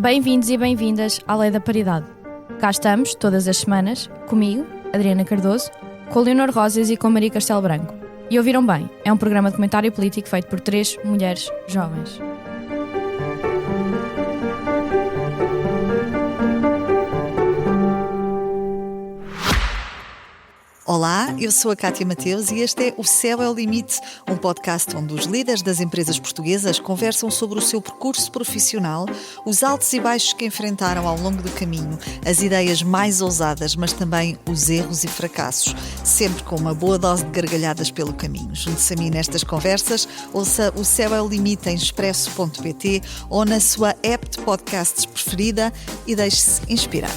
Bem-vindos e bem-vindas à Lei da Paridade. Cá estamos, todas as semanas, comigo, Adriana Cardoso, com Leonor Rosas e com Maria Castelo Branco. E ouviram bem, é um programa de comentário político feito por 3 mulheres jovens. Olá, eu sou a Cátia Mateus e este é O Céu é o Limite, um podcast onde os líderes das empresas portuguesas conversam sobre o seu percurso profissional, os altos e baixos que enfrentaram ao longo do caminho, as ideias mais ousadas, mas também os erros e fracassos, sempre com uma boa dose de gargalhadas pelo caminho. Junte-se a mim nestas conversas, ouça O Céu é o Limite em expresso.pt ou na sua app de podcasts preferida e deixe-se inspirar.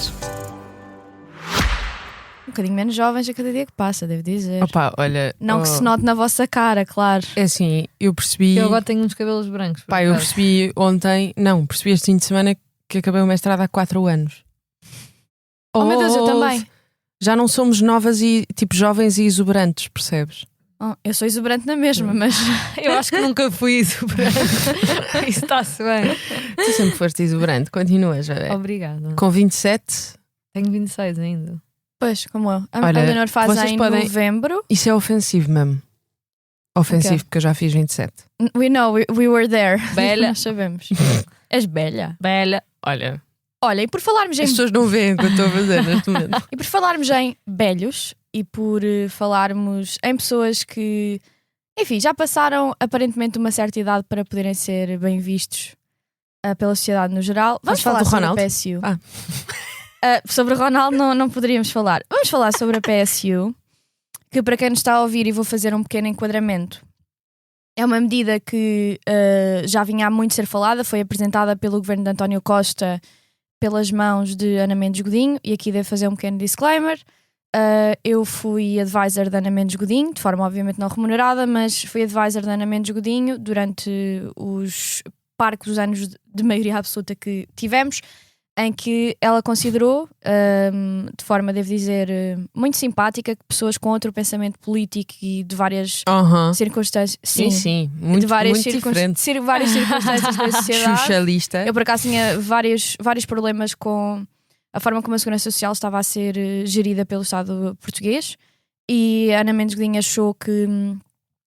Um bocadinho menos jovens a cada dia que passa, devo dizer. Opa, olha, Não que se note na vossa cara, claro. é assim, eu percebi. Eu agora tenho uns cabelos brancos. Pá, eu percebi ontem, não, percebi este fim de semana que acabei o mestrado há 4 anos. Oh meu Deus, eu também. Já não somos novas e tipo jovens e exuberantes, percebes? Oh, eu sou exuberante na mesma, mas Eu acho que nunca fui exuberante. Isso está-se bem. Tu sempre foste exuberante, continuas. Obrigada. Com 27, Tenho 26 ainda. pois, como eu. A Olha, Leonor faz vocês em podem- novembro. isso é ofensivo mesmo. Ofensivo, Ok. porque eu já fiz 27. We know, we were there. Bela. Nós sabemos. És bela. Bela. Olha, Olha, e por falarmos em as pessoas não veem o que eu estou a fazer neste momento. E por falarmos em velhos e por falarmos em pessoas que, enfim, já passaram aparentemente uma certa idade para poderem ser bem vistos pela sociedade no geral, vamos Vais falar falar do sobre Ronaldo? a PSU. Ah. Sobre o Ronaldo não poderíamos falar. Vamos falar sobre a PSU, que para quem nos está a ouvir, e vou fazer um pequeno enquadramento, é uma medida que já vinha há muito ser falada, foi apresentada pelo governo de António Costa pelas mãos de Ana Mendes Godinho, e aqui devo fazer um pequeno disclaimer. Eu fui advisor da Ana Mendes Godinho, de forma obviamente não remunerada, mas fui advisor da Ana Mendes Godinho durante os parcos anos de maioria absoluta que tivemos, em que ela considerou, de forma, devo dizer, muito simpática, que pessoas com outro pensamento político e de várias Aham. circunstâncias, Sim, muito, de várias, muito diferente. várias circunstâncias da sociedade. Xuxalista. Eu, por acaso, tinha vários problemas com a forma como a Segurança Social estava a ser gerida pelo Estado português, e a Ana Mendes Godinho achou que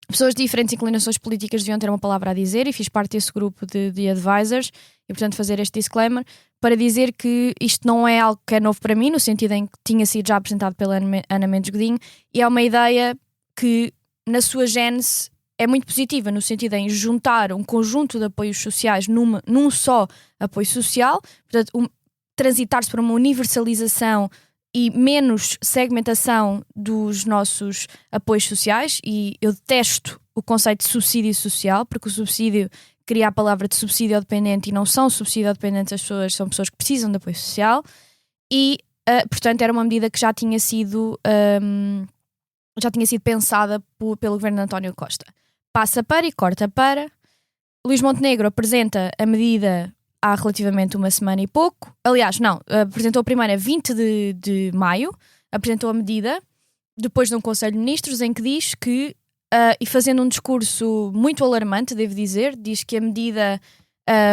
pessoas de diferentes inclinações políticas deviam ter uma palavra a dizer, e fiz parte desse grupo de advisors, e portanto fazer este disclaimer para dizer que isto não é algo que é novo para mim, no sentido em que tinha sido já apresentado pela Ana Mendes Godinho, e é uma ideia que na sua gênese é muito positiva, no sentido em juntar um conjunto de apoios sociais num só apoio social, portanto transitar-se para uma universalização e menos segmentação dos nossos apoios sociais. E eu detesto o conceito de subsídio social, porque o subsídio cria a palavra de subsídio dependente, e não são subsídio dependentes as pessoas, são pessoas que precisam de apoio social. E, portanto, era uma medida que já tinha sido pensada pelo governo de António Costa. Passa para e corta para. Luís Montenegro apresenta a medida há relativamente uma semana e pouco. Aliás, não, apresentou a primeira 20 de maio, apresentou a medida depois de um Conselho de Ministros em que diz que, e fazendo um discurso muito alarmante, devo dizer, diz que a medida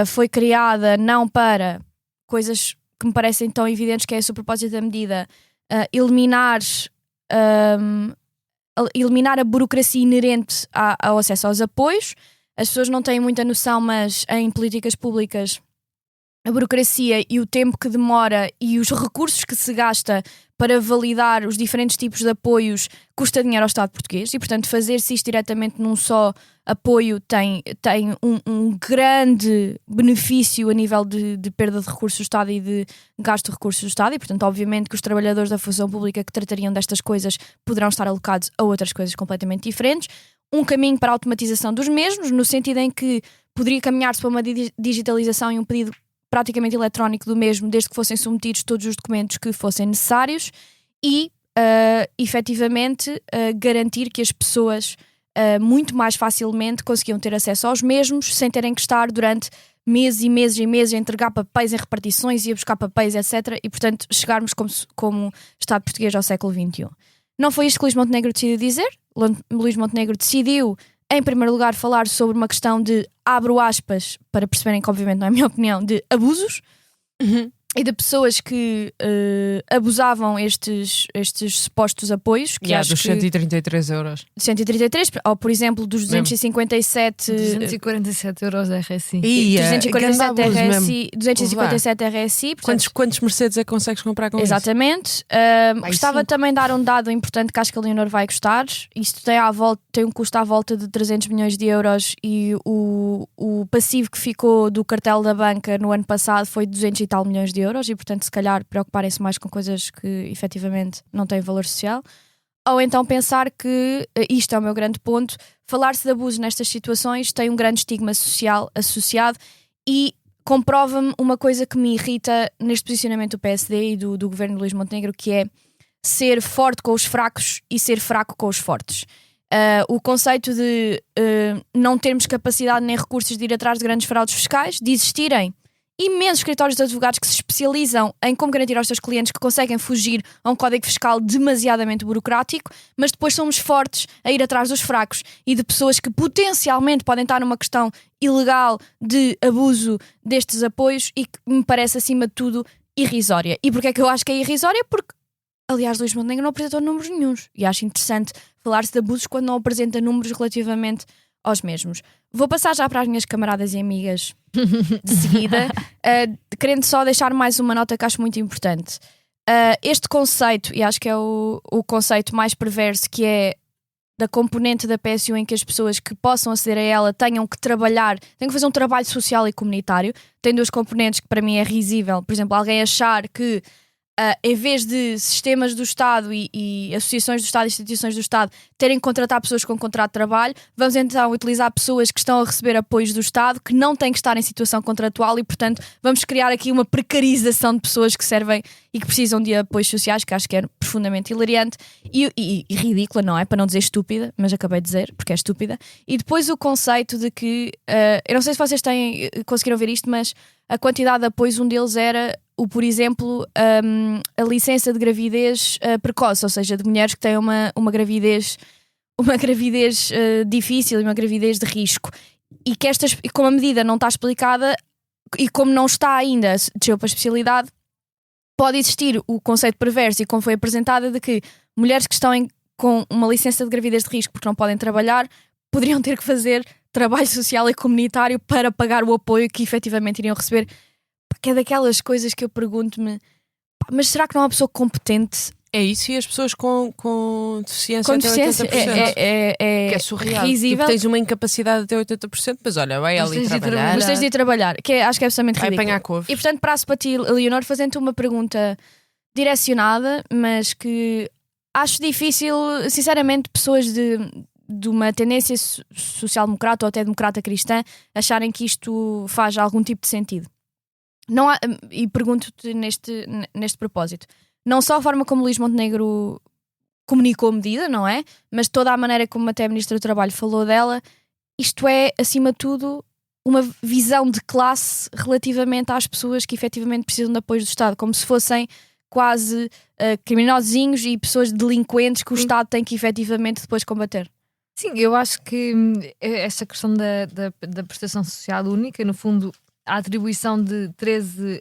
foi criada não para coisas que me parecem tão evidentes, que é esse o propósito da medida, eliminar a burocracia inerente ao acesso aos apoios. As pessoas não têm muita noção, mas em políticas públicas a burocracia e o tempo que demora e os recursos que se gasta para validar os diferentes tipos de apoios custa dinheiro ao Estado português, e portanto fazer-se isto diretamente num só apoio tem um grande benefício a nível de perda de recursos do Estado e de gasto de recursos do Estado, e portanto obviamente que os trabalhadores da função pública que tratariam destas coisas poderão estar alocados a outras coisas completamente diferentes. Um caminho para a automatização dos mesmos, no sentido em que poderia caminhar-se para uma digitalização e um pedido praticamente eletrónico do mesmo, desde que fossem submetidos todos os documentos que fossem necessários, e efetivamente garantir que as pessoas muito mais facilmente conseguiam ter acesso aos mesmos sem terem que estar durante meses e meses e meses a entregar papéis em repartições e a buscar papéis, etc. E portanto chegarmos como Estado português ao século XXI. Não foi isto que Luís Montenegro decidiu dizer. Luís Montenegro decidiu, em primeiro lugar, falar sobre uma questão de, abro aspas, para perceberem que obviamente não é a minha opinião, de abusos, e de pessoas que abusavam estes supostos apoios. Que acho dos 133 euros. 133, ou por exemplo dos 257... 247 euros RSI. E 247 RSI, 257 RSI. Portanto, quantos Mercedes é que consegues comprar com exatamente. Gostava 5. também de dar um dado importante que acho que a Leonor vai gostar. Isto tem um custo à volta de 300 milhões de euros e o passivo que ficou do cartel da banca no ano passado foi de 200 e tal milhões de euros e, portanto, se calhar preocuparem-se mais com coisas que efetivamente não têm valor social. Ou então pensar que, isto é o meu grande ponto, falar-se de abuso nestas situações tem um grande estigma social associado e comprova-me uma coisa que me irrita neste posicionamento do PSD e do governo de Luís Montenegro, que é ser forte com os fracos e ser fraco com os fortes. O conceito de não termos capacidade nem recursos de ir atrás de grandes fraudes fiscais, de existirem imensos escritórios de advogados que se especializam em como garantir aos seus clientes que conseguem fugir a um código fiscal demasiadamente burocrático, mas depois somos fortes a ir atrás dos fracos e de pessoas que potencialmente podem estar numa questão ilegal de abuso destes apoios e que me parece, acima de tudo, irrisória. E porquê é que eu acho que é irrisória? Porque, aliás, Luís Montenegro não apresentou números nenhuns e acho interessante falar-se de abusos quando não apresenta números relativamente aos mesmos. Vou passar já para as minhas camaradas e amigas de seguida, querendo só deixar mais uma nota que acho muito importante. Este conceito, e acho que é o conceito mais perverso, que é da componente da PSU em que as pessoas que possam aceder a ela tenham que trabalhar, tenham que fazer um trabalho social e comunitário. Tem duas componentes que para mim é risível. Por exemplo, alguém achar que em vez de sistemas do Estado e associações do Estado e instituições do Estado terem que contratar pessoas com contrato de trabalho, vamos então utilizar pessoas que estão a receber apoios do Estado, que não têm que estar em situação contratual e, portanto, vamos criar aqui uma precarização de pessoas que servem e que precisam de apoios sociais, que acho que é profundamente hilariante e ridícula, não é? Para não dizer estúpida, mas acabei de dizer, porque é estúpida. E depois o conceito de que, eu não sei se vocês conseguiram ver isto, mas a quantidade de apoios, um deles era por exemplo, a licença de gravidez precoce, ou seja, de mulheres que têm uma gravidez difícil e uma gravidez de risco. E que como a medida não está explicada e como não está ainda, desceu para a especialidade, pode existir o conceito perverso e como foi apresentada de que mulheres que estão com uma licença de gravidez de risco porque não podem trabalhar, poderiam ter que fazer trabalho social e comunitário para pagar o apoio que efetivamente iriam receber. Que é daquelas coisas que eu pergunto-me, mas será que não há uma pessoa competente? É isso, e as pessoas com deficiência até 80%. Que é surreal. Risível. Tens uma incapacidade até 80%, mas olha, vai ali trabalhar. Mas tens de ir trabalhar, que acho que é absolutamente ridículo. Vai apanhar couves. E portanto, passo para ti, Leonor, fazendo-te uma pergunta direcionada, mas que acho difícil, sinceramente, pessoas de uma tendência social-democrata ou até democrata cristã acharem que isto faz algum tipo de sentido. Não há, e pergunto-te neste propósito, não só a forma como Luís Montenegro comunicou a medida, não é? Mas toda a maneira como até a Ministra do Trabalho falou dela, isto é, acima de tudo, uma visão de classe relativamente às pessoas que efetivamente precisam de apoio do Estado, como se fossem quase criminosinhos e pessoas delinquentes que o Estado tem que efetivamente depois combater. Sim, eu acho que esta questão da prestação social única, no fundo, a atribuição de 13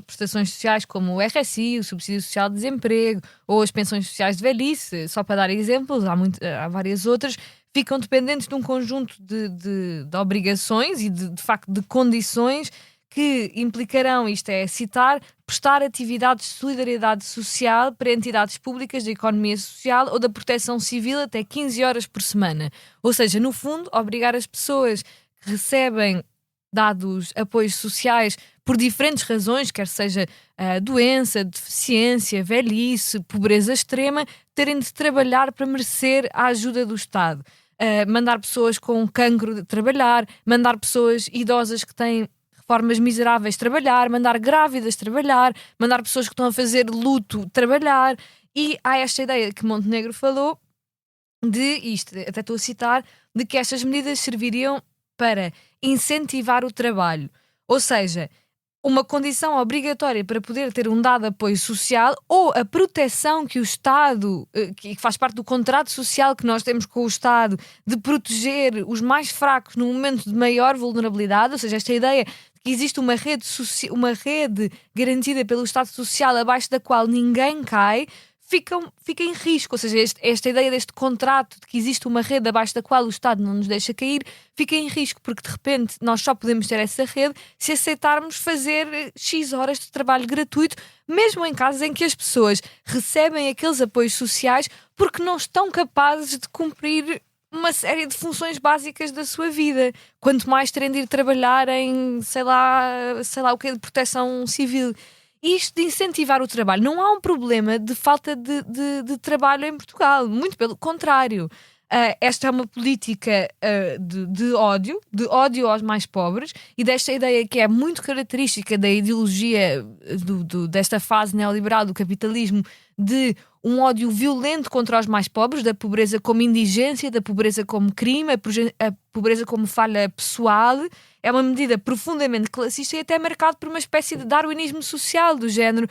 prestações sociais como o RSI, o Subsídio Social de Desemprego ou as pensões sociais de velhice, só para dar exemplos, há várias outras, ficam dependentes de um conjunto de obrigações e de facto de condições que implicarão, isto é, citar, prestar atividades de solidariedade social para entidades públicas da economia social ou da proteção civil até 15 horas por semana. Ou seja, no fundo, obrigar as pessoas que recebem dados apoios sociais por diferentes razões, quer seja doença, deficiência, velhice, pobreza extrema, terem de trabalhar para merecer a ajuda do Estado. Mandar pessoas com cancro de trabalhar, mandar pessoas idosas que têm reformas miseráveis trabalhar, mandar grávidas trabalhar, mandar pessoas que estão a fazer luto trabalhar. E há esta ideia que Montenegro falou de, isto até estou a citar, de que estas medidas serviriam para incentivar o trabalho. Ou seja, uma condição obrigatória para poder ter um dado apoio social ou a proteção que o Estado, que faz parte do contrato social que nós temos com o Estado, de proteger os mais fracos no momento de maior vulnerabilidade, ou seja, esta ideia de que existe uma rede garantida pelo Estado Social abaixo da qual ninguém cai, fica em risco. Ou seja, esta ideia deste contrato de que existe uma rede abaixo da qual o Estado não nos deixa cair, fica em risco, porque de repente nós só podemos ter essa rede se aceitarmos fazer X horas de trabalho gratuito, mesmo em casos em que as pessoas recebem aqueles apoios sociais porque não estão capazes de cumprir uma série de funções básicas da sua vida. Quanto mais terem de ir trabalhar em, sei lá o que, de proteção civil. Isto de incentivar o trabalho, não há um problema de falta de trabalho em Portugal, muito pelo contrário. Esta é uma política de ódio aos mais pobres, e desta ideia que é muito característica da ideologia desta fase neoliberal do capitalismo, de um ódio violento contra os mais pobres, da pobreza como indigência, da pobreza como crime, a pobreza como falha pessoal. É uma medida profundamente classista e até marcado por uma espécie de darwinismo social, do género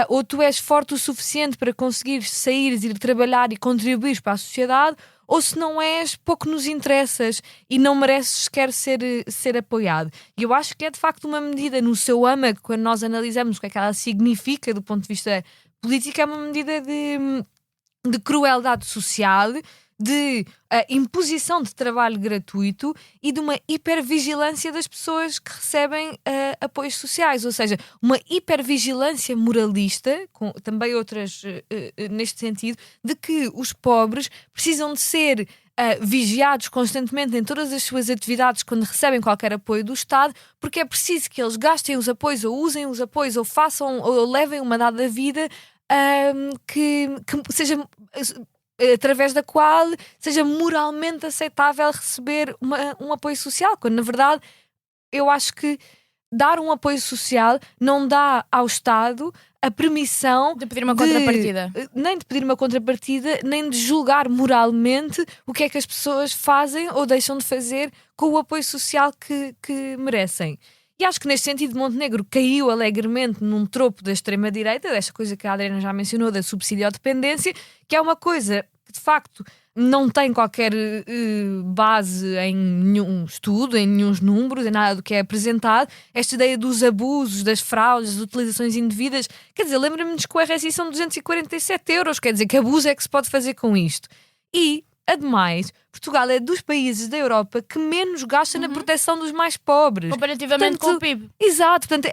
ou tu és forte o suficiente para conseguir sair, ir trabalhar e contribuir para a sociedade, ou se não és, pouco nos interessas e não mereces sequer ser apoiado. E eu acho que é de facto uma medida no seu âmago, quando nós analisamos o que é que ela significa do ponto de vista político, é uma medida de crueldade social, de imposição de trabalho gratuito e de uma hipervigilância das pessoas que recebem apoios sociais, ou seja, uma hipervigilância moralista, com também outras neste sentido, de que os pobres precisam de ser vigiados constantemente em todas as suas atividades quando recebem qualquer apoio do Estado, porque é preciso que eles gastem os apoios ou usem os apoios ou façam ou levem uma dada vida que seja através da qual seja moralmente aceitável receber um apoio social, quando na verdade eu acho que dar um apoio social não dá ao Estado a permissão de pedir uma contrapartida, nem de pedir uma contrapartida, nem de julgar moralmente o que é que as pessoas fazem ou deixam de fazer com o apoio social que merecem. E acho que neste sentido Montenegro caiu alegremente num tropo da extrema-direita, desta coisa que a Adriana já mencionou, da subsidiodependência, que é uma coisa que de facto não tem qualquer base em nenhum estudo, em nenhum números, em nada do que é apresentado. Esta ideia dos abusos, das fraudes, das utilizações indevidas, quer dizer, lembra-me-nos que o RSI são 247 euros, quer dizer, que abuso é que se pode fazer com isto? E ademais, Portugal é dos países da Europa que menos gasta na proteção dos mais pobres. comparativamente com o PIB. Exato, portanto,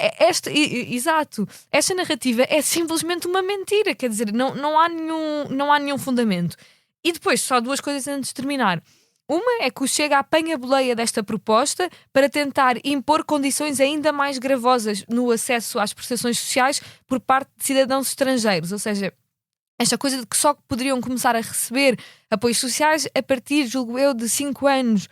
esta narrativa é simplesmente uma mentira, quer dizer, não há nenhum fundamento. E depois, só duas coisas antes de terminar. Uma é que o Chega apanha a boleia desta proposta para tentar impor condições ainda mais gravosas no acesso às prestações sociais por parte de cidadãos estrangeiros, ou seja, esta coisa de que só poderiam começar a receber apoios sociais a partir, julgo eu, de 5 anos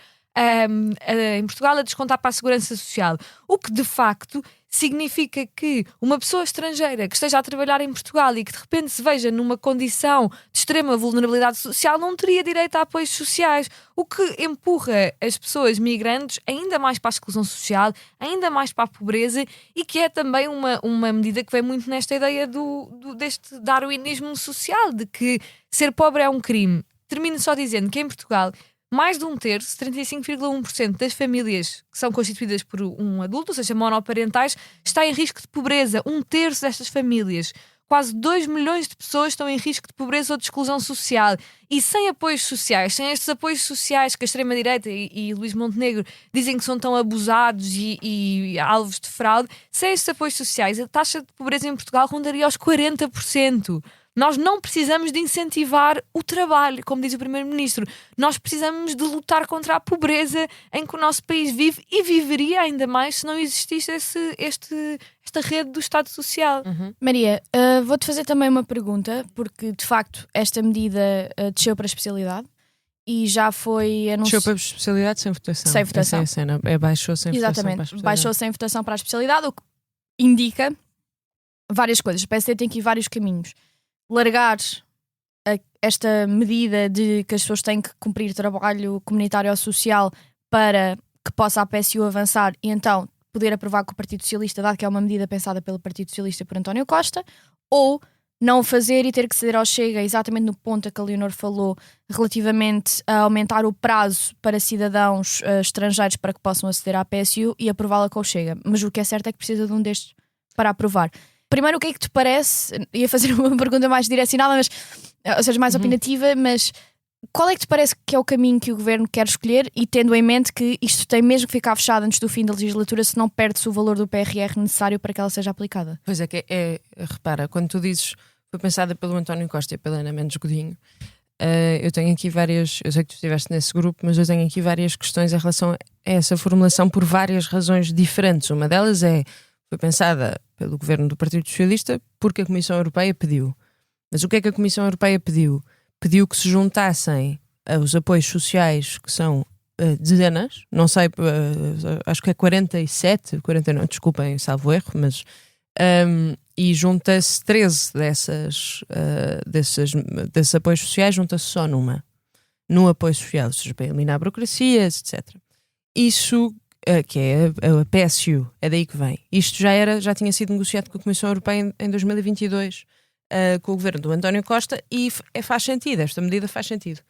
em Portugal a descontar para a Segurança Social. O que, de facto, significa que uma pessoa estrangeira que esteja a trabalhar em Portugal e que de repente se veja numa condição de extrema vulnerabilidade social não teria direito a apoios sociais, o que empurra as pessoas migrantes ainda mais para a exclusão social, ainda mais para a pobreza, e que é também uma medida que vem muito nesta ideia deste darwinismo social, de que ser pobre é um crime. Termino só dizendo que em Portugal mais de um terço, 35,1% das famílias que são constituídas por um adulto, ou seja, monoparentais, está em risco de pobreza. Um terço destas famílias. Quase 2 milhões de pessoas estão em risco de pobreza ou de exclusão social. E sem apoios sociais, sem estes apoios sociais que a extrema-direita e Luís Montenegro dizem que são tão abusados e alvos de fraude, sem estes apoios sociais, a taxa de pobreza em Portugal rondaria aos 40%. Nós não precisamos de incentivar o trabalho, como diz o Primeiro-Ministro. Nós precisamos de lutar contra a pobreza em que o nosso país vive, e viveria ainda mais se não existisse esta rede do Estado Social. Maria, vou-te fazer também uma pergunta, porque de facto esta medida desceu para a especialidade e já foi anunciado. Desceu para a especialidade sem votação. Sem votação. Essa é a cena. Baixou sem votação. Exatamente, baixou sem votação para a especialidade, o que indica várias coisas. O PSD tem aqui vários caminhos. Largar esta medida de que as pessoas têm que cumprir trabalho comunitário ou social para que possa a PSU avançar e então poder aprovar com o Partido Socialista, dado que é uma medida pensada pelo Partido Socialista por António Costa, ou não o fazer e ter que ceder ao Chega, exatamente no ponto que a Leonor falou, relativamente a aumentar o prazo para cidadãos estrangeiros para que possam aceder à PSU e aprová-la com o Chega. Mas o que é certo é que precisa de um destes para aprovar. Primeiro, o que é que te parece? Ia fazer uma pergunta mais direcionada, mas, ou seja, mais opinativa, mas qual é que te parece que é o caminho que o Governo quer escolher, e tendo em mente que isto tem mesmo que ficar fechado antes do fim da legislatura, se não perde-se o valor do PRR necessário para que ela seja aplicada? Pois é, repara, quando tu dizes foi pensada pelo António Costa e pela Ana Mendes Godinho, eu tenho aqui várias, eu sei que tu estiveste nesse grupo, mas eu tenho aqui várias questões em relação a essa formulação por várias razões diferentes. Uma delas foi pensada pelo Governo do Partido Socialista porque a Comissão Europeia pediu. Mas o que é que a Comissão Europeia pediu? Pediu que se juntassem os apoios sociais, que são dezenas, não sei, acho que é 47, 49, desculpem, salvo erro, mas e junta-se 13 desses apoios sociais, junta-se só num apoio social, ou seja, para eliminar burocracias, etc. Isso, que é a PSU, é daí que vem. Isto já tinha sido negociado com a Comissão Europeia em 2022, com o governo do António Costa, e faz sentido, esta medida faz sentido.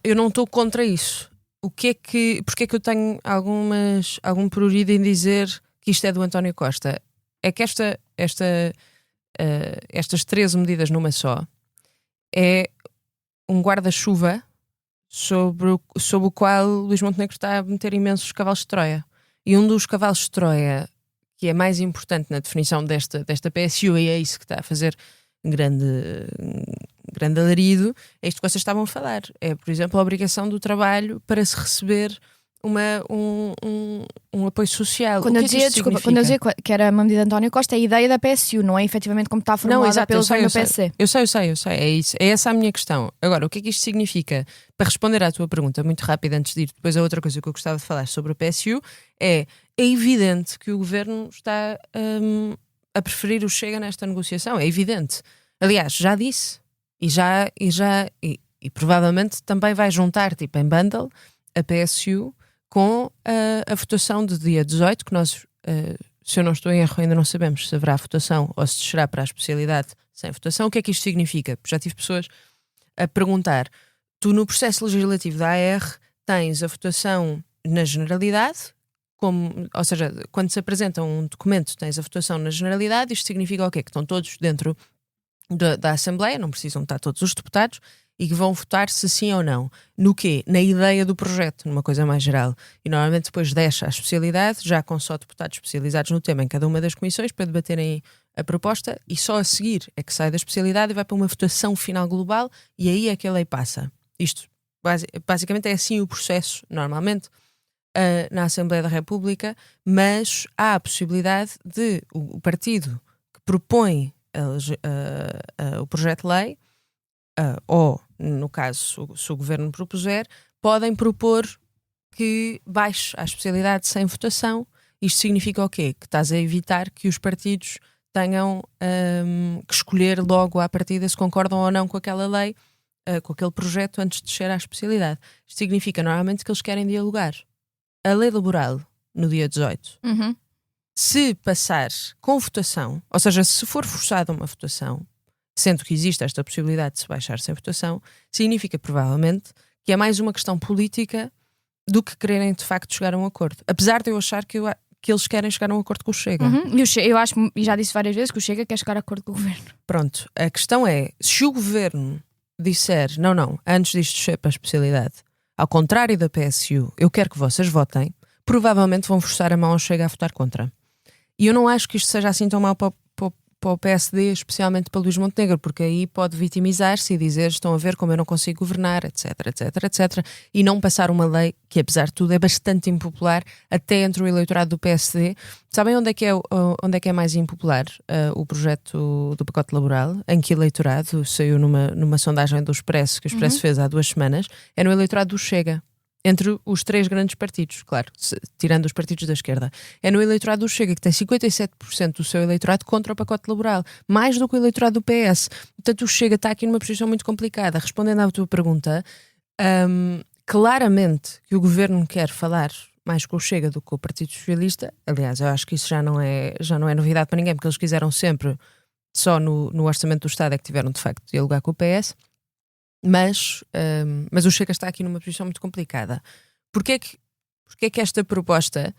Eu não estou contra isso. Porque é que eu tenho algum prurido em dizer que isto é do António Costa? É que estas 13 medidas numa só é um guarda-chuva sobre o qual Luís Montenegro está a meter imensos cavalos de Troia. E um dos cavalos de Troia que é mais importante na definição desta PSU, e é isso que está a fazer grande alarido, é isto que vocês estavam a falar. É, por exemplo, a obrigação do trabalho para se receber um apoio social. Quando eu dizia que era uma medida de António Costa, é a ideia da PSU, não é efetivamente como está formulada pelo governo do PSD. Eu sei, é isso. É essa a minha questão. Agora, o que é que isto significa? Para responder à tua pergunta, muito rápido, antes de ir depois a outra coisa que eu gostava de falar sobre a PSU, é evidente que o governo está a preferir o Chega nesta negociação. É evidente. Aliás, já disse. E provavelmente também vai juntar, tipo em bundle, a PSU com a votação do dia 18, que nós, se eu não estou em erro, ainda não sabemos se haverá votação ou se descerá para a especialidade sem votação. O que é que isto significa? Porque já tive pessoas a perguntar. Tu, no processo legislativo da AR, tens a votação na generalidade, ou seja, quando se apresenta um documento, tens a votação na generalidade. Isto significa o quê? Que estão todos dentro da Assembleia, não precisam estar todos os deputados, e que vão votar se sim ou não. No quê? Na ideia do projeto, numa coisa mais geral. E normalmente depois deixa a especialidade, já com só deputados especializados no tema em cada uma das comissões, para debaterem a proposta, e só a seguir é que sai da especialidade e vai para uma votação final global, e aí é que a lei passa. Isto, basicamente, é assim o processo, normalmente, na Assembleia da República, mas há a possibilidade de o partido que propõe o projeto de lei, ou, no caso, se o governo propuser, podem propor que baixe a especialidade sem votação. Isto significa o quê? Que estás a evitar que os partidos tenham que escolher logo à partida se concordam ou não com aquela lei, com aquele projeto, antes de chegar à especialidade. Isto significa, normalmente, que eles querem dialogar. A lei laboral, no dia 18, se passar com votação, ou seja, se for forçada uma votação, sendo que existe esta possibilidade de se baixar sem votação, significa provavelmente que é mais uma questão política do que quererem de facto chegar a um acordo. Apesar de eu achar que eles querem chegar a um acordo com o Chega. Eu acho, e já disse várias vezes, que o Chega quer chegar a acordo com o governo. Pronto, a questão é, se o governo disser, não, antes disto ser para a especialidade, ao contrário da PSU, eu quero que vocês votem, provavelmente vão forçar a mão ao Chega a votar contra. E eu não acho que isto seja assim tão mau para o PSD, especialmente para Luís Montenegro, porque aí pode vitimizar-se e dizer, estão a ver como eu não consigo governar, etc, e não passar uma lei que, apesar de tudo, é bastante impopular até entre o eleitorado do PSD. Sabem onde é que é mais impopular o projeto do pacote laboral? Em que eleitorado? Saiu numa sondagem do Expresso, que o Expresso fez há 2 semanas. É no eleitorado do Chega. Entre os 3 grandes partidos, claro, tirando os partidos da esquerda. É no eleitorado do Chega, que tem 57% do seu eleitorado contra o pacote laboral, mais do que o eleitorado do PS. Portanto, o Chega está aqui numa posição muito complicada. Respondendo à tua pergunta, claramente que o governo quer falar mais com o Chega do que com o Partido Socialista. Aliás, eu acho que isso já não é novidade para ninguém, porque eles quiseram sempre, só no Orçamento do Estado é que tiveram de facto de dialogar com o PS, mas o Chega está aqui numa posição muito complicada. Porquê é que esta proposta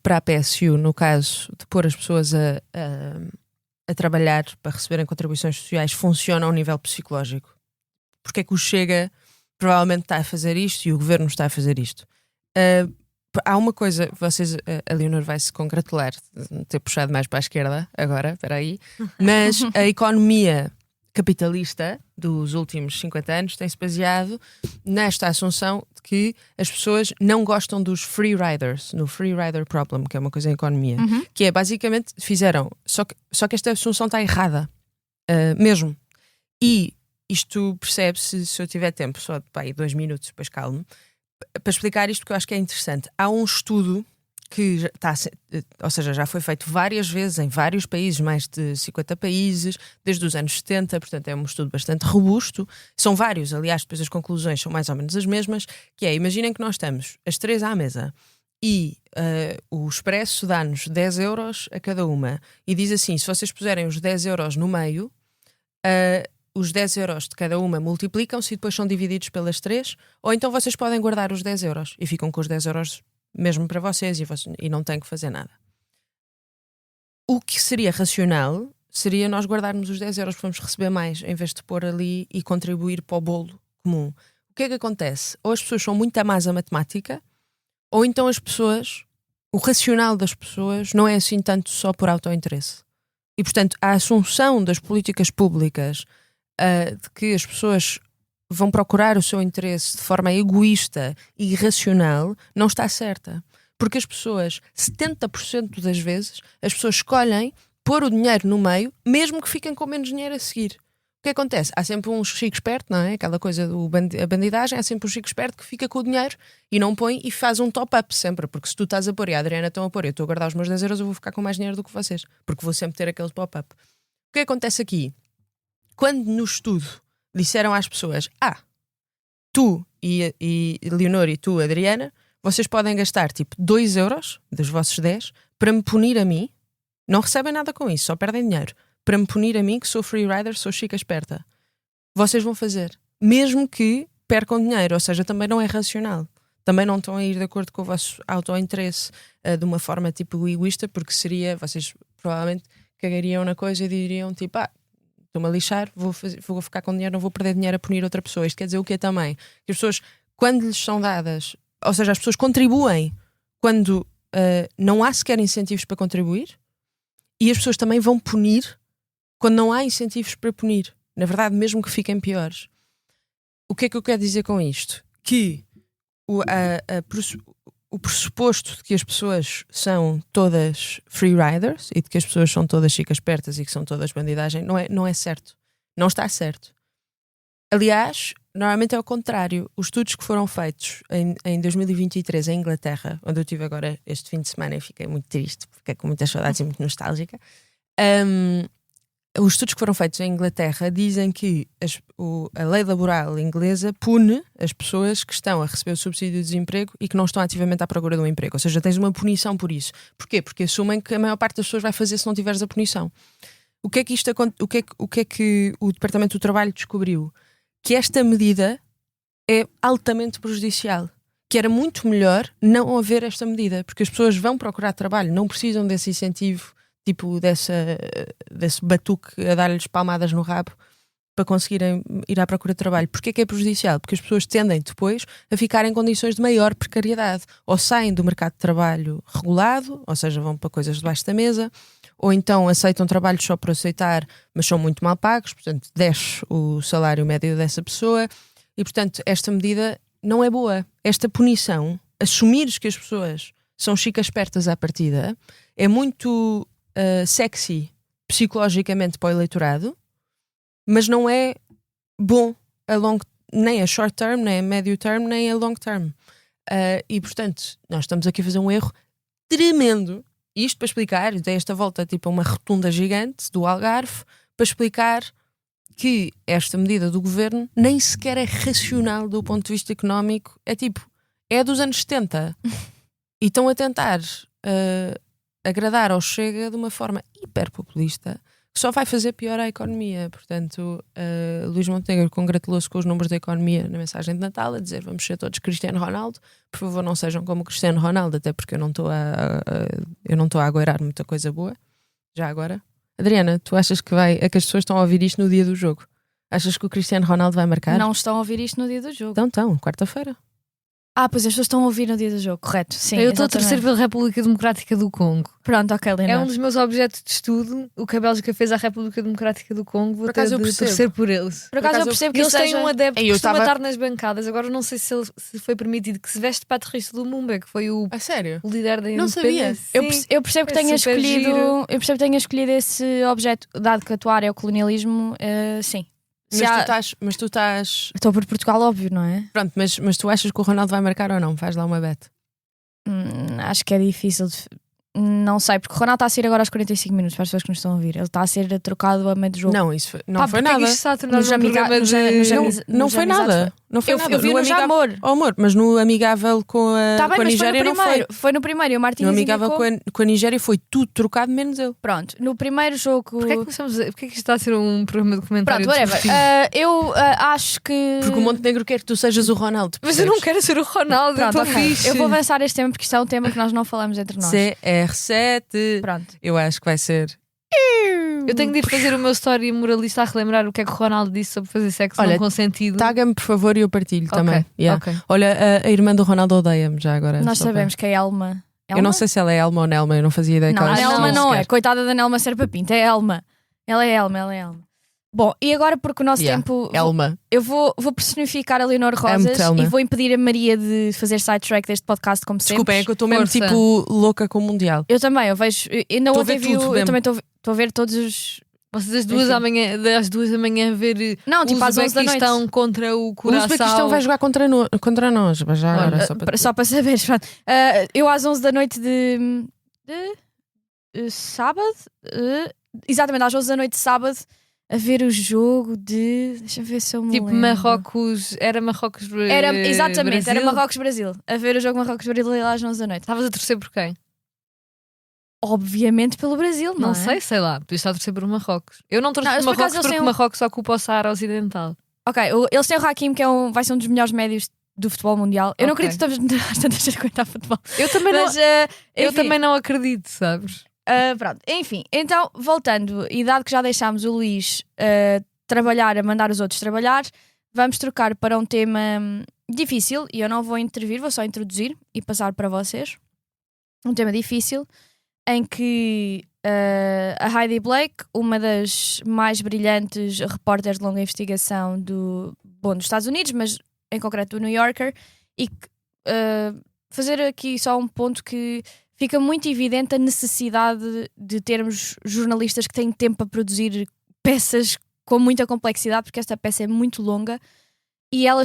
para a PSU, no caso de pôr as pessoas a trabalhar para receberem contribuições sociais, funciona ao nível psicológico? Porquê é que o Chega provavelmente está a fazer isto e o Governo está a fazer isto? Há uma coisa, a Leonor vai se congratular de ter puxado mais para a esquerda agora, espera aí, mas a economia capitalista dos últimos 50 anos tem-se baseado nesta assunção de que as pessoas não gostam dos free riders, no free rider problem, que é uma coisa em economia, que é basicamente fizeram, só que esta assunção está errada, mesmo. E isto percebe-se, se eu tiver tempo, só de 2 minutos, depois calmo, para explicar isto, porque eu acho que é interessante. Há um estudo que ou seja, já foi feito várias vezes em vários países, mais de 50 países, desde os anos 70, portanto é um estudo bastante robusto. São vários, aliás, depois as conclusões são mais ou menos as mesmas, que é, imaginem que nós estamos as 3 à mesa e o Expresso dá-nos 10 euros a cada uma e diz assim, se vocês puserem os 10 euros no meio, os 10 euros de cada uma multiplicam-se e depois são divididos pelas 3, ou então vocês podem guardar os 10 euros e ficam com os 10 euros mesmo para vocês e não têm que fazer nada. O que seria racional seria nós guardarmos os 10 euros, porque vamos receber mais em vez de pôr ali e contribuir para o bolo comum. O que é que acontece? Ou as pessoas são muito más a matemática, ou então o racional das pessoas não é assim tanto só por autointeresse. E portanto a assunção das políticas públicas de que as pessoas vão procurar o seu interesse de forma egoísta e irracional, não está certa. Porque as pessoas, 70% das vezes, as pessoas escolhem pôr o dinheiro no meio, mesmo que fiquem com menos dinheiro a seguir. O que acontece? Há sempre um chico esperto, não é? Aquela coisa a bandidagem, há sempre um chico esperto que fica com o dinheiro e não põe e faz um top-up sempre. Porque se tu estás a pôr e a Adriana estão a pôr, eu estou a guardar os meus 10 euros, eu vou ficar com mais dinheiro do que vocês. Porque vou sempre ter aquele pop-up. O que acontece aqui? Quando no estudo disseram às pessoas, tu e Leonor e tu, Adriana, vocês podem gastar tipo 2 euros dos vossos 10 para me punir a mim, não recebem nada com isso, só perdem dinheiro, para me punir a mim que sou free rider, sou chica esperta. Vocês vão fazer, mesmo que percam dinheiro, ou seja, também não é racional. Também não estão a ir de acordo com o vosso autointeresse de uma forma tipo egoísta, porque vocês provavelmente cagariam na coisa e diriam tipo, estou-me a lixar, vou ficar com dinheiro, não vou perder dinheiro a punir outra pessoa. Isto quer dizer o quê também? Que as pessoas, quando lhes são dadas, ou seja, as pessoas contribuem quando não há sequer incentivos para contribuir, e as pessoas também vão punir quando não há incentivos para punir. Na verdade, mesmo que fiquem piores. O que é que eu quero dizer com isto? Que o pressuposto de que as pessoas são todas free riders e de que as pessoas são todas chicas espertas e que são todas bandidagem não é certo. Não está certo. Aliás, normalmente é o contrário. Os estudos que foram feitos em 2023 em Inglaterra, onde eu estive agora este fim de semana e fiquei muito triste, fiquei com muitas saudades e muito nostálgica, os estudos que foram feitos em Inglaterra dizem que a lei laboral inglesa pune as pessoas que estão a receber o subsídio de desemprego e que não estão ativamente à procura de um emprego. Ou seja, tens uma punição por isso. Porquê? Porque assumem que a maior parte das pessoas vai fazer se não tiveres a punição. O que é que o Departamento do Trabalho descobriu? Que esta medida é altamente prejudicial. Que era muito melhor não haver esta medida, porque as pessoas vão procurar trabalho, não precisam desse incentivo, tipo desse batuque a dar-lhes palmadas no rabo para conseguirem ir à procura de trabalho. Porquê que é prejudicial? Porque as pessoas tendem depois a ficar em condições de maior precariedade. Ou saem do mercado de trabalho regulado, ou seja, vão para coisas debaixo da mesa, ou então aceitam trabalhos só por aceitar, mas são muito mal pagos, portanto desce o salário médio dessa pessoa e, portanto, esta medida não é boa. Esta punição, assumires que as pessoas são chicas espertas à partida, é muito sexy psicologicamente para o eleitorado, mas não é bom nem a short term, nem a médio term, nem a long term. E portanto, nós estamos aqui a fazer um erro tremendo. Isto para explicar, dei esta volta tipo a uma rotunda gigante do Algarve, para explicar que esta medida do governo nem sequer é racional do ponto de vista económico. É dos anos 70 e estão a tentar agradar ao Chega de uma forma hiper populista, que só vai fazer pior à economia. Portanto, Luís Montenegro congratulou-se com os números da economia na mensagem de Natal, a dizer vamos ser todos Cristiano Ronaldo, por favor não sejam como Cristiano Ronaldo, até porque eu não estou a aguardar muita coisa boa, já agora. Adriana, tu achas que que as pessoas estão a ouvir isto no dia do jogo? Achas que o Cristiano Ronaldo vai marcar? Não estão a ouvir isto no dia do jogo. Então, quarta-feira. Pois as pessoas estão a ouvir no dia do jogo, correto. Sim, eu estou a exatamente. torcer pela República Democrática do Congo. Pronto, ok, Leonor. É um dos meus objetos de estudo. O que a Bélgica fez à República Democrática do Congo. Vou Por acaso ter eu de percebo. torcer por eles. Por acaso eu percebo que Eles isso têm seja... um adepto que Eu costuma estava- estar nas bancadas. Agora não sei se foi permitido que se veste para a terrorista do Lumumba, que foi o A sério? líder da Não sabia. independência. Eu percebo que é tenha super escolhido. giro. Eu percebo que tenha escolhido esse objeto, dado que atuar é o colonialismo, sim. Mas tu estás. Estou por Portugal, óbvio, não é? Pronto, mas tu achas que o Ronaldo vai marcar ou não? Faz lá uma bet. Acho que é difícil. Não sei, porque o Ronaldo está a sair agora aos 45 minutos para as pessoas que nos estão a ouvir. Ele está a ser trocado a meio do jogo. Não, isso não foi Porquê que nada. isto está a tornar Nos um amiga- programa nos- de... nos- Não, nos- não nos foi amizades nada. Não foi nada. Eu vi no Já amigável- Amor. Oh, amor, mas no amigável com a, Está bem, com a mas foi no Nigéria não primeiro. foi. Foi no primeiro. E o No Martins amigável indicou. com a Nigéria foi tudo trocado menos ele. Pronto, no primeiro jogo. Porquê que isto está a ser um programa de comentário? Pronto, whatever. desportivo? Eu acho que. Porque o Montenegro quer que tu sejas o Ronaldo. Mas eu não percebes? quero ser o Ronaldo, eu Pronto, estou ok. fixe. Eu vou avançar este tema porque isto é um tema que nós não falamos entre nós. CR7. Pronto. Eu acho que vai ser. Eu tenho de ir fazer o meu story moralista a relembrar o que é que o Ronaldo disse sobre fazer sexo Olha, não consentido. Taga-me, por favor, e eu partilho também. Yeah. ok. Olha, a irmã do Ronaldo odeia-me já agora. Nós só para- sabemos que é Elma. Eu não sei se ela é Elma ou Nelma, eu não fazia ideia que Não, ela a existia Elma não é. sequer. Coitada da Nelma Serpa Pinto, é Elma. Ela é Elma. Bom, e agora porque o nosso Yeah, tempo. Elma. Eu vou personificar a Leonor Rosas Amo-te, Elma. e vou impedir a Maria de fazer sidetrack deste podcast, como sempre. Desculpem, é que eu estou mesmo Força. tipo louca com o Mundial. Eu também, eu vejo. Ainda Estou a ontem ver vi. tudo Eu mesmo. também estou a ver todos os. Vocês às 2 da manhã ver Não, tipo o às 11 da noite. Uzbequistão contra o O Curaçao. Uzbequistão vai jogar contra nós, mas já agora, Olha, só para Saberes, pronto. Eu às 11 da noite de sábado, exatamente às 11 da noite de sábado, a ver o jogo de. Deixa-me ver se eu me Tipo lembro. Marrocos, era Marrocos Exatamente, era Brasil? Marrocos-Brasil. A ver o jogo Marrocos-Brasil às 11 da noite. Estavas a torcer por quem? Obviamente pelo Brasil, não, Não é? sei lá. Podias estar a torcer por Marrocos. Eu não torço Não, por por acaso Marrocos eles porque têm um- Marrocos ocupa o Saara Ocidental. Ok, eles têm o Hakim, que vai ser um dos melhores médios do futebol mundial. Eu não Ok. acredito que estamos às tantas a comentar futebol. Eu também, Mas, eu enfim. também não acredito, sabes? Pronto, enfim, então voltando, e dado que já deixámos o Luís trabalhar, a mandar os outros trabalhar, vamos trocar para um tema difícil, e eu não vou intervir, vou só introduzir e passar para vocês. Um tema difícil, em que a Heidi Blake, uma das mais brilhantes repórteres de longa investigação dos Estados Unidos, mas em concreto do New Yorker, e fazer aqui só um ponto que fica muito evidente a necessidade de termos jornalistas que têm tempo para produzir peças com muita complexidade, porque esta peça é muito longa. E ela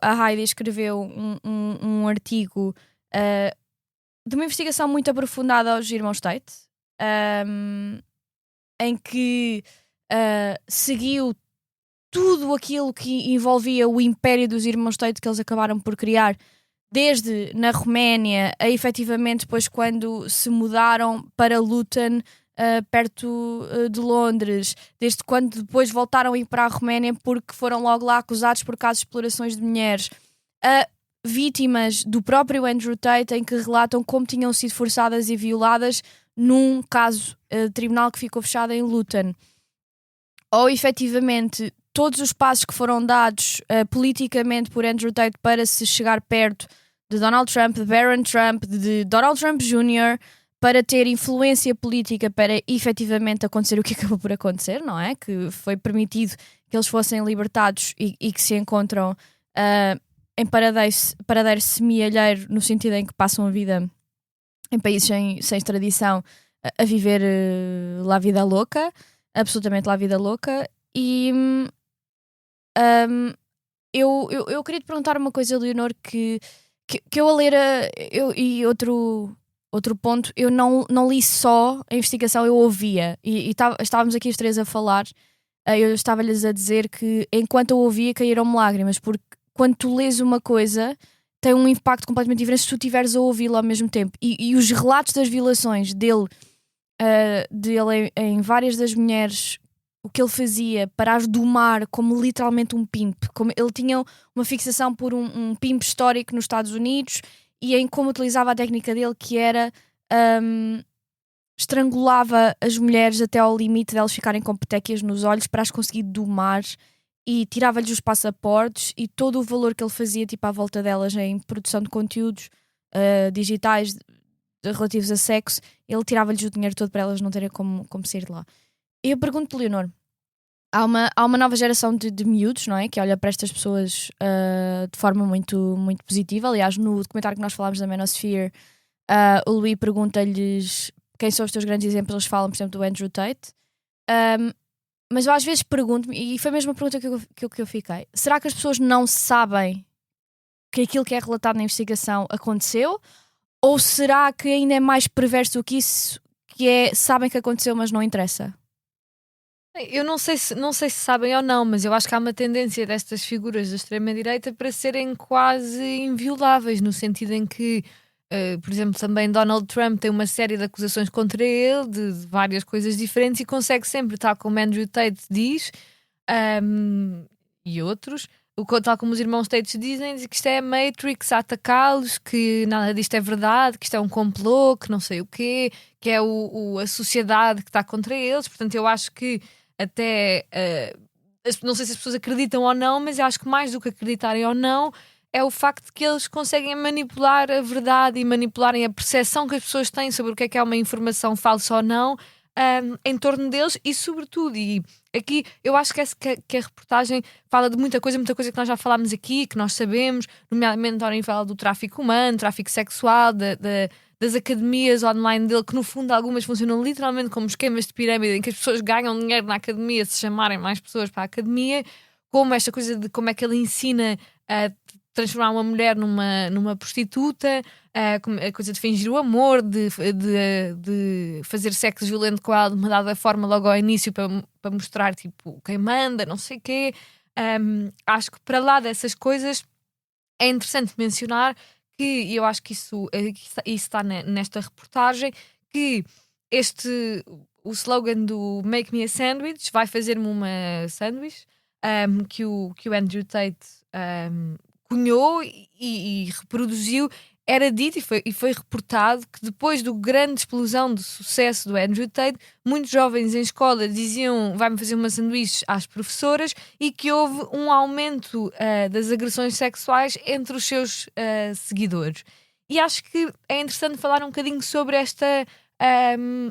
a Heidi escreveu um artigo de uma investigação muito aprofundada aos irmãos Tate, em que seguiu tudo aquilo que envolvia o império dos irmãos Tate que eles acabaram por criar, desde na Roménia a efetivamente depois quando se mudaram para Luton, perto de Londres, desde quando depois voltaram a ir para a Roménia porque foram logo lá acusados por casos de explorações de mulheres, vítimas do próprio Andrew Tate, em que relatam como tinham sido forçadas e violadas num caso de tribunal que ficou fechado em Luton, ou efetivamente todos os passos que foram dados politicamente por Andrew Tate para se chegar perto de Donald Trump, de Barron Trump, de Donald Trump Jr., para ter influência política para efetivamente acontecer o que acabou por acontecer, não é? Que foi permitido que eles fossem libertados e que se encontram em paradeiro semi-alheiro, no sentido em que passam a vida em países sem extradição a viver lá vida louca, absolutamente lá vida louca. E eu queria te perguntar uma coisa, Leonor, que eu a ler e outro ponto, eu não li só a investigação, eu ouvia e estávamos aqui os três a falar, eu estava-lhes a dizer que enquanto eu ouvia caíram-me lágrimas, porque quando tu lês uma coisa tem um impacto completamente diferente se tu estiveres a ouvi-lo ao mesmo tempo, e os relatos das violações dele dele em várias das mulheres, o que ele fazia para as domar como literalmente um pimp. Como ele tinha uma fixação por um pimp histórico nos Estados Unidos e em como utilizava a técnica dele, que era estrangulava as mulheres até ao limite de elas ficarem com petequias nos olhos para as conseguir domar, e tirava-lhes os passaportes e todo o valor que ele fazia tipo, à volta delas em produção de conteúdos digitais relativos a sexo. Ele tirava-lhes o dinheiro todo para elas não terem como sair de lá. E eu pergunto-te, Leonor, há uma nova geração de miúdos, não é? Que olha para estas pessoas de forma muito, muito positiva. Aliás, no documentário que nós falámos da Manosphere, o Louis pergunta-lhes quem são os teus grandes exemplos. Eles falam, por exemplo, do Andrew Tate. Mas eu às vezes pergunto-me, e foi a mesma pergunta que eu fiquei: será que as pessoas não sabem que aquilo que é relatado na investigação aconteceu? Ou será que ainda é mais perverso do que isso, que é sabem que aconteceu, mas não interessa? Eu não sei se sabem ou não, mas eu acho que há uma tendência destas figuras da extrema-direita para serem quase invioláveis, no sentido em que, por exemplo, também Donald Trump tem uma série de acusações contra ele, de várias coisas diferentes, e consegue sempre, tal como Andrew Tate diz, e outros, tal como os irmãos Tate dizem, que isto é a Matrix a atacá-los, que nada disto é verdade, que isto é um complô, que não sei o quê, que é a sociedade que está contra eles. Portanto, eu acho que até não sei se as pessoas acreditam ou não, mas eu acho que mais do que acreditarem ou não é o facto de que eles conseguem manipular a verdade e manipularem a percepção que as pessoas têm sobre o que é uma informação falsa ou não, em torno deles. E sobretudo, e aqui eu acho que a reportagem fala de muita coisa que nós já falámos aqui, que nós sabemos, nomeadamente ao nível do tráfico humano, tráfico sexual, das academias online dele, que no fundo algumas funcionam literalmente como esquemas de pirâmide, em que as pessoas ganham dinheiro na academia se chamarem mais pessoas para a academia, como esta coisa de como é que ele ensina a transformar uma mulher numa prostituta, a coisa de fingir o amor, de fazer sexo violento com ela de uma dada forma logo ao início para mostrar tipo quem manda, não sei o quê. Acho que para lá dessas coisas é interessante mencionar que, e eu acho que isso está nesta reportagem, que o slogan do Make Me a Sandwich, vai fazer-me uma sanduíche, que o Andrew Tate cunhou e reproduziu, era dito e foi reportado que depois do grande explosão de sucesso do Andrew Tate, muitos jovens em escola diziam vai-me fazer uma sanduíche às professoras, e que houve um aumento das agressões sexuais entre os seus seguidores. E acho que é interessante falar um bocadinho sobre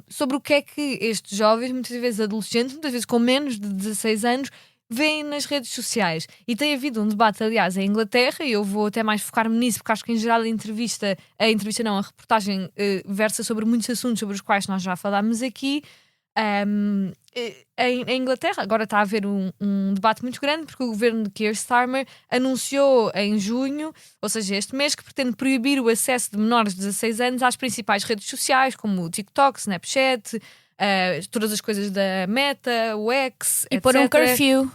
sobre o que é que estes jovens, muitas vezes adolescentes, muitas vezes com menos de 16 anos, veem nas redes sociais. E tem havido um debate, aliás, em Inglaterra, e eu vou até mais focar-me nisso, porque acho que em geral a reportagem versa sobre muitos assuntos sobre os quais nós já falámos aqui. Em Inglaterra agora está a haver um debate muito grande, porque o governo de Keir Starmer anunciou em junho, ou seja, este mês, que pretende proibir o acesso de menores de 16 anos às principais redes sociais, como o TikTok, Snapchat, todas as coisas da Meta, o X, e etc. pôr um curfew.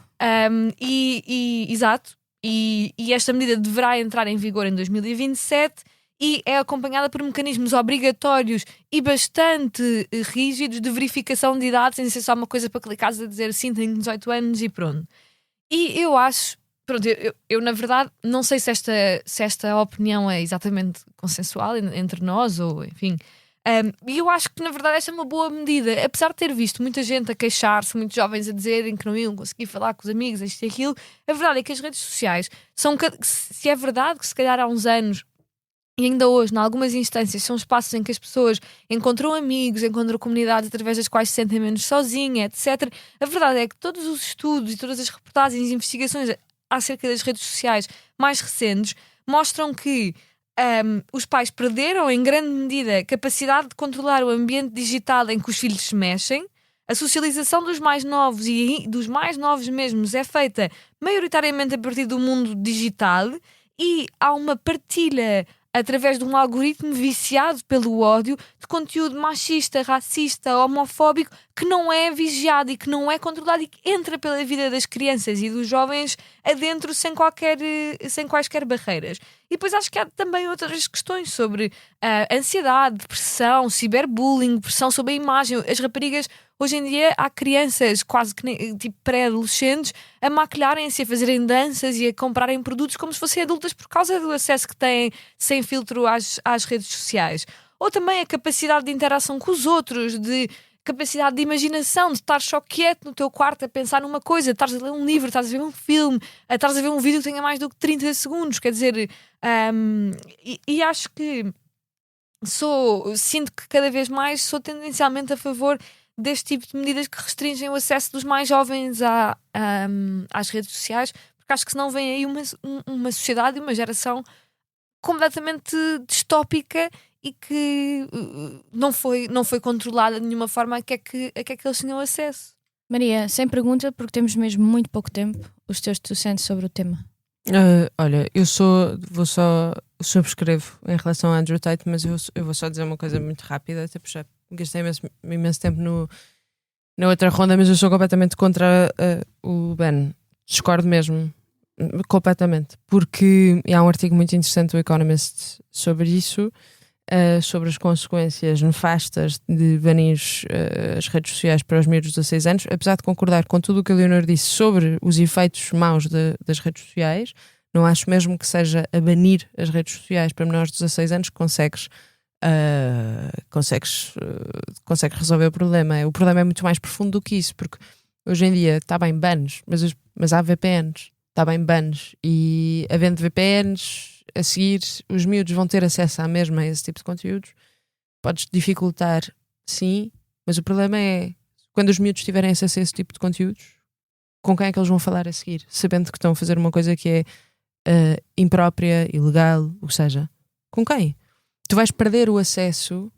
Exato. E esta medida deverá entrar em vigor em 2027 e é acompanhada por mecanismos obrigatórios e bastante rígidos de verificação de idade, sem ser só uma coisa para clicares a dizer sim, tenho 18 anos e pronto. E eu acho, pronto, eu na verdade não sei se esta opinião é exatamente consensual entre nós, ou enfim. E eu acho que na verdade esta é uma boa medida, apesar de ter visto muita gente a queixar-se, muitos jovens a dizerem que não iam conseguir falar com os amigos, isto e aquilo. A verdade é que as redes sociais se é verdade que se calhar há uns anos e ainda hoje, em algumas instâncias, são espaços em que as pessoas encontram amigos, encontram comunidades através das quais se sentem menos sozinhas, etc. A verdade é que todos os estudos e todas as reportagens e investigações acerca das redes sociais mais recentes mostram que os pais perderam em grande medida a capacidade de controlar o ambiente digital em que os filhos se mexem. A socialização dos mais novos e dos mais novos mesmos é feita maioritariamente a partir do mundo digital, e há uma partilha através de um algoritmo viciado pelo ódio de conteúdo machista, racista, homofóbico, que não é vigiado e que não é controlado e que entra pela vida das crianças e dos jovens adentro sem quaisquer barreiras. E depois acho que há também outras questões sobre ansiedade, depressão, ciberbullying, pressão sobre a imagem. As raparigas, hoje em dia, há crianças quase que tipo pré-adolescentes a maquilharem-se, a fazerem danças e a comprarem produtos como se fossem adultas por causa do acesso que têm sem filtro às redes sociais. Ou também a capacidade de interação com os outros, de capacidade de imaginação, de estar só quieto no teu quarto a pensar numa coisa, estás a ler um livro, estás a ver um filme, estás a ver um vídeo que tenha mais do que 30 segundos, quer dizer, e acho que sinto que cada vez mais sou tendencialmente a favor deste tipo de medidas que restringem o acesso dos mais jovens às redes sociais, porque acho que senão vem aí uma sociedade e uma geração completamente distópica e que não foi controlada de nenhuma forma a que é que eles tinham acesso. Maria, sem pergunta, porque temos mesmo muito pouco tempo, os teus 2 cents sobre o tema. Olha, subscrevo em relação a Andrew Tate, mas eu vou só dizer uma coisa muito rápida, até porque já gastei imenso tempo na outra ronda, mas eu sou completamente contra o Ben. Discordo mesmo, completamente, porque há um artigo muito interessante do Economist sobre isso, sobre as consequências nefastas de banir as redes sociais para os miúdos de 16 anos, apesar de concordar com tudo o que a Leonor disse sobre os efeitos maus das redes sociais. Não acho mesmo que seja a banir as redes sociais para menores de 16 anos que consegues resolver o problema. O problema é muito mais profundo do que isso, porque hoje em dia está bem bans, mas há VPNs, está bem bans, e havendo VPNs a seguir, os miúdos vão ter acesso à mesma a esse tipo de conteúdos. Podes dificultar, sim, mas o problema é quando os miúdos tiverem acesso a esse tipo de conteúdos, com quem é que eles vão falar a seguir, sabendo que estão a fazer uma coisa que é imprópria, ilegal, ou seja, com quem? Tu vais perder o acesso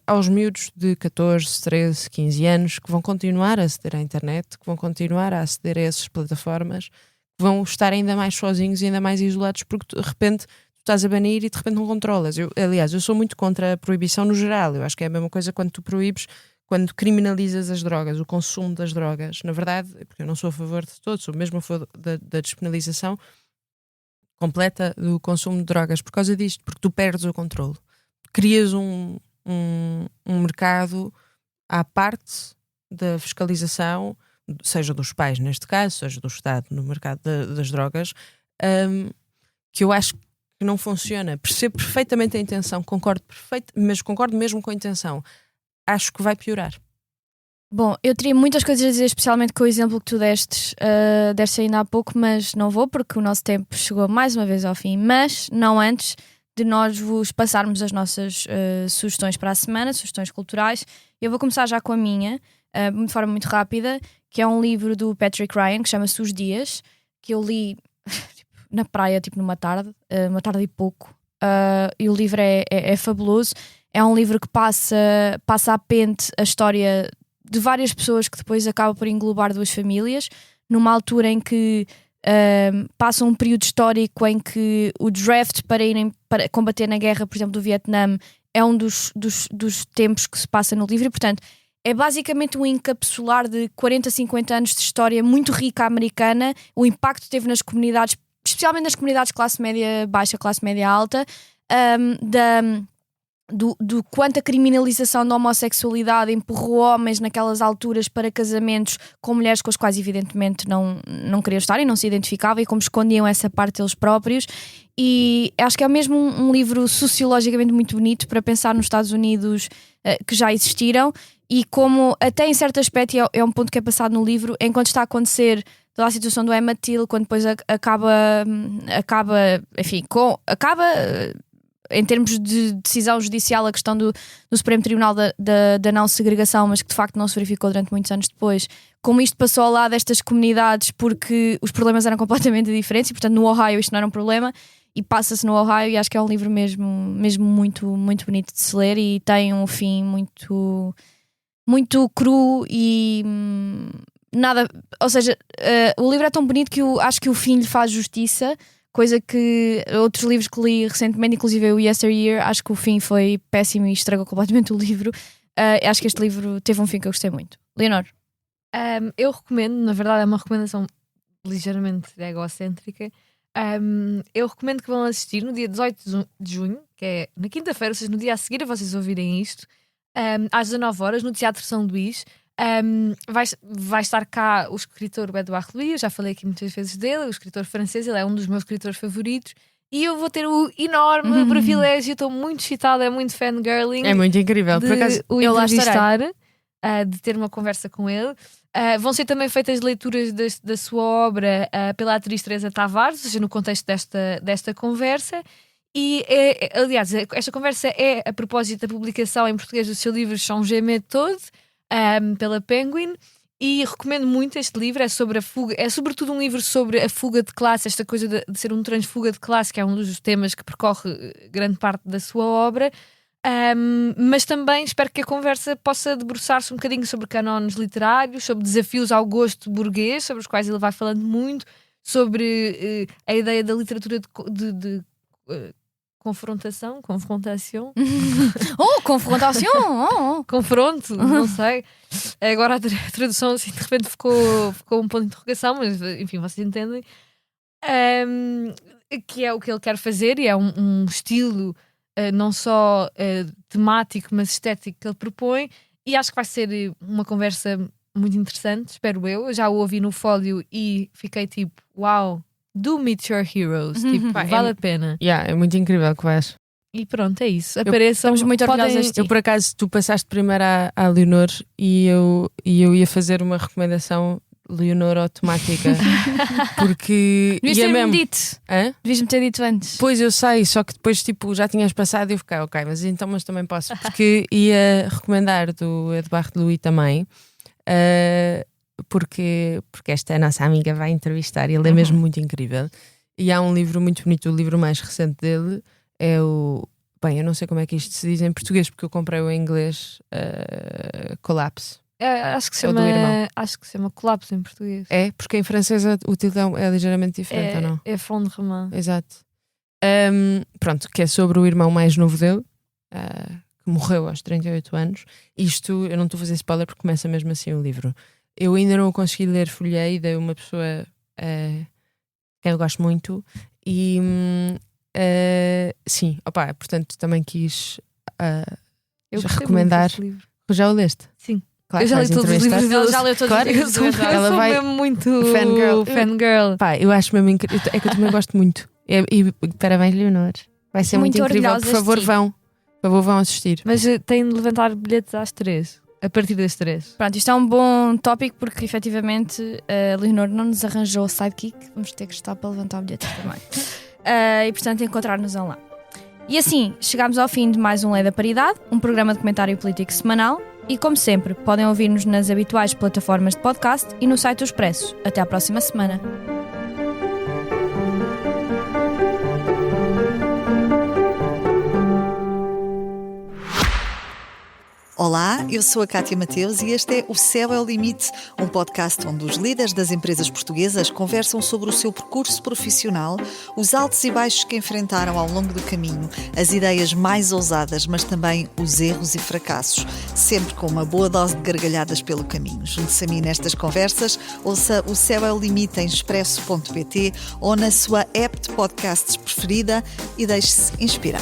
aos miúdos de 14, 13, 15 anos que vão continuar a aceder à internet, que vão continuar a aceder a essas plataformas, que vão estar ainda mais sozinhos e ainda mais isolados, porque de repente tu estás a banir e de repente não controlas. Aliás, eu sou muito contra a proibição no geral. Eu acho que é a mesma coisa quando tu proíbes, quando criminalizas as drogas, o consumo das drogas. Na verdade, porque eu não sou a favor de todos, sou mesmo a favor da despenalização completa do consumo de drogas por causa disto, porque tu perdes o controle. Crias um mercado à parte da fiscalização, seja dos pais neste caso, seja do Estado no mercado das drogas, que eu acho que não funciona. Percebo perfeitamente a intenção, mas concordo mesmo com a intenção. Acho que vai piorar. Bom, eu teria muitas coisas a dizer, especialmente com o exemplo que tu deste ainda há pouco, mas não vou porque o nosso tempo chegou mais uma vez ao fim, mas não antes de nós vos passarmos as nossas sugestões para a semana, sugestões culturais. Eu vou começar já com a minha, de forma muito rápida, que é um livro do Patrick Ryan, que chama-se Os Dias, que eu li na praia, numa tarde e pouco, e o livro é fabuloso. É um livro que passa a pente a história de várias pessoas que depois acaba por englobar 2 famílias, numa altura em que passa um período histórico em que o draft para irem para combater na guerra, por exemplo, do Vietnã, é um dos tempos que se passa no livro, e portanto é basicamente um encapsular de 40, 50 anos de história muito rica americana, o impacto que teve nas comunidades, especialmente nas comunidades de classe média baixa, classe média alta, do quanto a criminalização da homossexualidade empurrou homens naquelas alturas para casamentos com mulheres com as quais evidentemente não queriam estar e não se identificavam, e como escondiam essa parte deles próprios. E acho que é mesmo um livro sociologicamente muito bonito para pensar nos Estados Unidos que já existiram, e como até em certo aspecto é um ponto que é passado no livro, enquanto está a acontecer toda a situação do Emmett Till, quando depois acaba em termos de decisão judicial, a questão do Supremo Tribunal da não segregação, mas que de facto não se verificou durante muitos anos depois, como isto passou ao lado destas comunidades porque os problemas eram completamente diferentes, e portanto no Ohio isto não era um problema, e passa-se no Ohio, e acho que é um livro mesmo muito, muito bonito de se ler, e tem um fim muito, muito cru e nada, ou seja, o livro é tão bonito que eu acho que o fim lhe faz justiça, coisa que outros livros que li recentemente, inclusive o Yesteryear, acho que o fim foi péssimo e estragou completamente o livro. Acho que este livro teve um fim que eu gostei muito. Leonor? Eu recomendo, na verdade é uma recomendação ligeiramente egocêntrica. Eu recomendo que vão assistir no dia 18 de junho, que é na quinta-feira, ou seja, no dia a seguir a vocês ouvirem isto, às 19 horas, no Teatro São Luís. Vai estar cá o escritor Edouard Louis, eu já falei aqui muitas vezes dele, o escritor francês, ele é um dos meus escritores favoritos. E eu vou ter o enorme privilégio, estou muito excitada, é muito fangirling. É muito incrível, por acaso eu lá estar, de ter uma conversa com ele. Vão ser também feitas leituras da sua obra pela atriz Teresa Tavares, ou seja, no contexto desta conversa. E, aliás, esta conversa é a propósito da publicação em português do seu livro Changer Méthode, pela Penguin. E recomendo muito este livro, é sobre a fuga, é sobretudo um livro sobre a fuga de classe, esta coisa de ser um transfuga de classe, que é um dos temas que percorre grande parte da sua obra. Mas também espero que a conversa possa debruçar-se um bocadinho sobre canones literários, sobre desafios ao gosto burguês, sobre os quais ele vai falando muito, sobre a ideia da literatura de confrontação. Confrontação! Confronto, não sei. Agora a tradução assim de repente ficou um ponto de interrogação, mas enfim, vocês entendem. Que é o que ele quer fazer e é um estilo não só temático, mas estético que ele propõe, e acho que vai ser uma conversa muito interessante, espero eu. Já o ouvi no Fólio e fiquei tipo, uau, do meet your heroes, tipo, vale a pena. É muito incrível que vais. E pronto, é isso. Apareçam, estamos muito orgulhosos de ti. Eu, por acaso, tu passaste primeiro à Leonor e eu ia fazer uma recomendação Leonor automática. Porque. Devias ter-me dito. Devias-me ter dito antes. Pois eu sei, só que depois tipo, já tinhas passado e eu fiquei, ok, mas também posso. Porque ia recomendar do Edouard Louis também. Porque esta nossa amiga vai entrevistar e ele é mesmo muito incrível. E há um livro muito bonito, o livro mais recente dele é o. Bem, eu não sei como é que isto se diz em português, porque eu comprei-o em inglês. Collapse. Acho que se chama Colapso em português. É, porque em francês o título é ligeiramente diferente, ou não? É Front de Romain. Exato. Pronto, que é sobre o irmão mais novo dele, que morreu aos 38 anos. Isto, eu não estou a fazer spoiler porque começa mesmo assim o livro. Eu ainda não o consegui ler, folhei, dei uma pessoa que eu gosto muito. E sim, opa, portanto também quis recomendar. Já o leste? Sim. Claro, eu já li todos os livros dela. Já leu todos claro, os livros dela. Ela sou vai mesmo muito fangirl. Pá, eu acho mesmo incrível. É que eu também gosto muito. E parabéns, Leonor. Vai ser muito incrível. Por favor, vão assistir. Mas têm de levantar bilhetes às 3. A partir das 3. Pronto, isto é um bom tópico porque efetivamente a Leonor não nos arranjou o sidekick. Vamos ter que estar para levantar bilhetes também. E portanto encontrar-nos lá. E assim, chegámos ao fim de mais um Lei da Paridade, um programa de comentário político semanal. E como sempre, podem ouvir-nos nas habituais plataformas de podcast e no site do Expresso. Até à próxima semana. Olá, eu sou a Cátia Mateus e este é O Céu é o Limite, um podcast onde os líderes das empresas portuguesas conversam sobre o seu percurso profissional, os altos e baixos que enfrentaram ao longo do caminho, as ideias mais ousadas, mas também os erros e fracassos, sempre com uma boa dose de gargalhadas pelo caminho. Junte-se a mim nestas conversas, ouça O Céu é o Limite em expresso.pt ou na sua app de podcasts preferida e deixe-se inspirar.